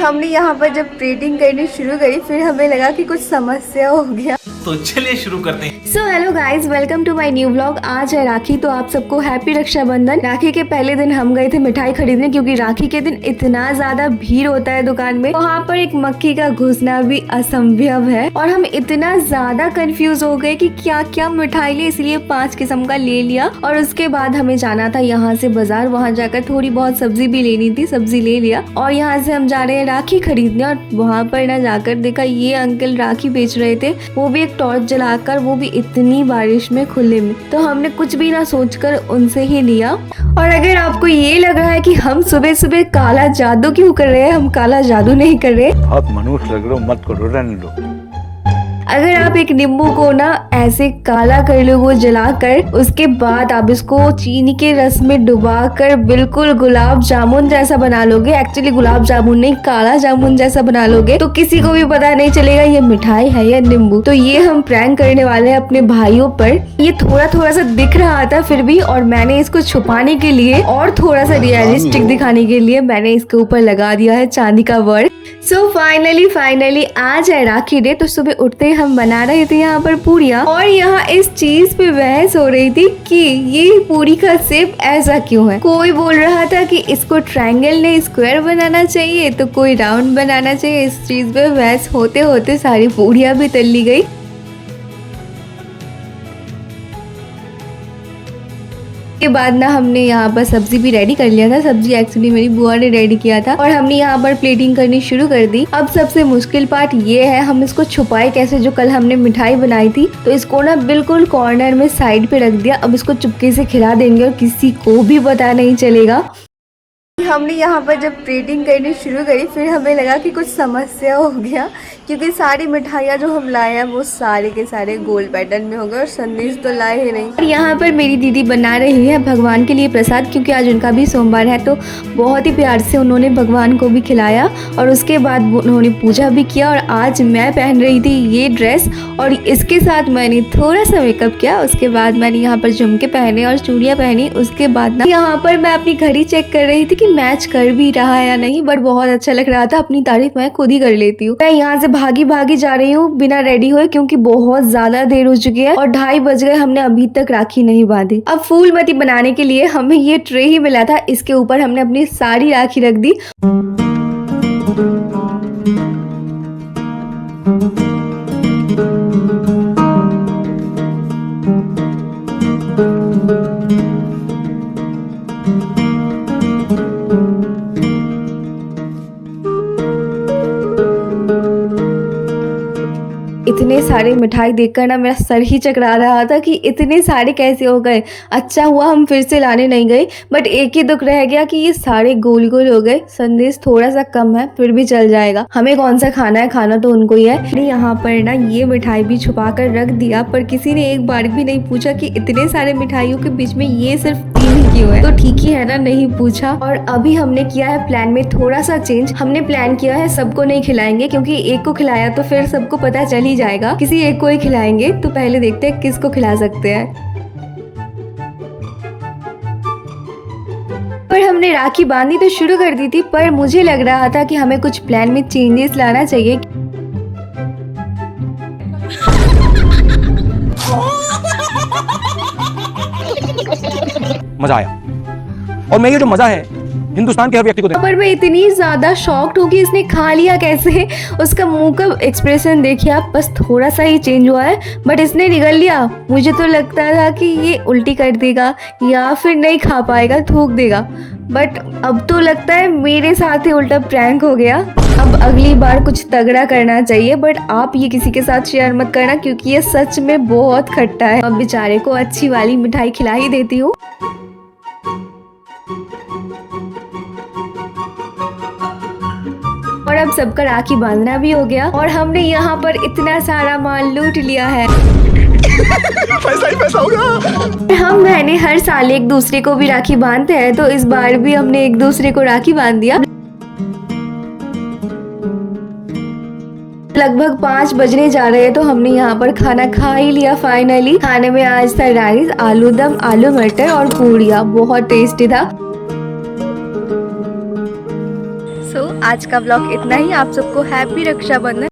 हमने यहाँ पर जब ट्रेडिंग करनी शुरू करी फिर हमें लगा कि कुछ समस्या हो गया। तो चलिए शुरू करते हैं। So hello guys, welcome to my new vlog. आज है राखी, तो आप सबको हैप्पी रक्षाबंधन। राखी के पहले दिन हम गए थे मिठाई खरीदने, क्योंकि राखी के दिन इतना ज्यादा भीड़ होता है दुकान में। वहाँ पर एक मक्खी का घुसना भी असंभव है और हम इतना ज्यादा कंफ्यूज हो गए कि क्या क्या मिठाई ले, इसलिए 5 किस्म का ले लिया। और उसके बाद हमें जाना था यहाँ से बाजार, वहाँ जाकर थोड़ी बहुत सब्जी भी लेनी थी, सब्जी ले लिया। और यहाँ से हम जा रहे हैं राखी खरीदने। और वहाँ पर ना जाकर देखा ये अंकल राखी बेच रहे थे, वो भी टॉर्च जलाकर, वो भी इतनी बारिश में खुले में। तो हमने कुछ भी ना सोचकर उनसे ही लिया। और अगर आपको ये लग रहा है कि हम सुबह सुबह काला जादू क्यों कर रहे हैं, हम काला जादू नहीं कर रहे। बहुत मनुष्य लग रहे हो, मत करो, रहने दो। अगर आप एक नींबू को ना ऐसे काला कर लो, वो जलाकर, उसके बाद आप इसको चीनी के रस में डुबाकर बिल्कुल गुलाब जामुन जैसा बना लोगे, एक्चुअली गुलाब जामुन नहीं, काला जामुन जैसा बना लोगे, तो किसी को भी पता नहीं चलेगा ये मिठाई है या नींबू। तो ये हम प्रैंक करने वाले हैं अपने भाइयों पर। ये थोड़ा थोड़ा सा दिख रहा था फिर भी, और मैंने इसको छुपाने के लिए और थोड़ा सा रियलिस्टिक दिखाने के लिए मैंने इसके ऊपर लगा दिया है चांदी का वर्क। सो फाइनली आज है राखी डे। तो सुबह उठते ही हम बना रहे थे यहाँ पर पूरियाँ, और यहाँ इस चीज पे बहस हो रही थी कि ये पूरी का शेप ऐसा क्यों है। कोई बोल रहा था कि इसको ट्रायंगल नहीं स्क्वायर बनाना चाहिए, तो कोई राउंड बनाना चाहिए। इस चीज पे बहस होते होते सारी पूरियाँ भी तल ली गई। के बाद ना हमने यहाँ पर सब्जी भी रेडी कर लिया था। सब्जी एक्चुअली मेरी बुआ ने रेडी किया था, और हमने यहाँ पर प्लेटिंग करनी शुरू कर दी। अब सबसे मुश्किल पार्ट ये है, हम इसको छुपाए कैसे। जो कल हमने मिठाई बनाई थी, तो इसको ना बिल्कुल कॉर्नर में साइड पे रख दिया। अब इसको चुपके से खिला देंगे और किसी को भी पता नहीं चलेगा। हमने यहाँ पर जब ट्रेडिंग करनी शुरू करी फिर हमें लगा कि कुछ समस्या हो गया, क्योंकि सारी मिठाइयाँ जो हम लाए हैं वो सारे के सारे गोल पैटर्न में हो गए, और संदेश तो लाए ही नहीं। और यहाँ पर मेरी दीदी बना रही है भगवान के लिए प्रसाद, क्योंकि आज उनका भी सोमवार है। तो बहुत ही प्यार से उन्होंने भगवान को भी खिलाया, और उसके बाद उन्होंने पूजा भी किया। और आज मैं पहन रही थी ये ड्रेस, और इसके साथ मैंने थोड़ा सा मेकअप किया। उसके बाद मैंने यहाँ पर झुमके पहने और चूड़ियाँ पहनी। उसके बाद ना यहाँ पर मैं अपनी घड़ी चेक कर रही थी कि मैच कर भी रहा है या नहीं, बट बहुत अच्छा लग रहा था। अपनी तारीफ मैं खुद ही कर लेती हूँ। मैं यहाँ से भागी जा रही हूँ बिना रेडी हुए, क्योंकि बहुत ज्यादा देर हो चुकी है और 2:30 बज गए, हमने अभी तक राखी नहीं बांधी। अब फूलमती बनाने के लिए हमें ये ट्रे ही मिला था, इसके ऊपर हमने अपनी सारी राखी रख दी। इतने सारे मिठाई देखकर ना मेरा सर ही चकरा रहा था कि इतने सारे कैसे हो गए। अच्छा हुआ हम फिर से लाने नहीं गए, बट एक ही दुख रह गया कि ये सारे गोल गोल हो गए। संदेश थोड़ा सा कम है, फिर भी चल जाएगा। हमें कौन सा खाना है, खाना तो उनको ही है। मैंने यहाँ पर ना ये मिठाई भी छुपा कर रख दिया, पर किसी ने एक बार भी नहीं पूछा कि इतने सारे मिठाइयों के बीच में ये सिर्फ 3 ही क्यों है। तो ठीक ही है ना, नहीं पूछा। और अभी हमने किया है प्लान में थोड़ा सा चेंज। हमने प्लान किया है सबको नहीं खिलाएंगे, क्योंकि एक को खिलाया तो फिर सबको पता चल ही जाएगा। किसी एक को ही खिलाएंगे। तो पहले देखते हैं किसको खिला सकते हैं। पर हमने राखी बांधनी तो शुरू कर दी थी, पर मुझे लग रहा था कि हमें कुछ प्लान में चेंजेस लाना चाहिए। मजा आया, और मैं ये जो मजा है हिंदुस्तान के हर व्यक्ति को देना। पर मैं इतनी ज्यादा शॉक्ड हूँ कि इसने खा लिया कैसे। उसका मुंह का एक्सप्रेशन देखिए आप, बस थोड़ा सा ही चेंज हुआ है, बट इसने निगल लिया। मुझे तो लगता था कि ये उल्टी कर देगा या फिर नहीं खा पाएगा, थूक देगा, बट अब तो लगता है मेरे साथ ही उल्टा प्रैंक हो गया। अब अगली बार कुछ तगड़ा करना चाहिए, बट आप ये किसी के साथ शेयर मत करना, क्योंकि ये सच में बहुत खट्टा है। अब बेचारे को अच्छी वाली मिठाई खिला ही देती हूँ। और अब सबका राखी बांधना भी हो गया, और हमने यहाँ पर इतना सारा माल लूट लिया है। पैसा ही पैसा होगा। हम बहनें हर साल एक दूसरे को भी राखी बांधते हैं, तो इस बार भी हमने एक दूसरे को राखी बांध दिया। लगभग 5 बजने जा रहे हैं, तो हमने यहाँ पर खाना खा ही लिया फाइनली। खाने में आज था राइस, आलू दम, आलू मटर और पूड़िया, बहुत टेस्टी था। सो आज का ब्लॉग इतना ही। आप सबको हैप्पी रक्षाबंधन।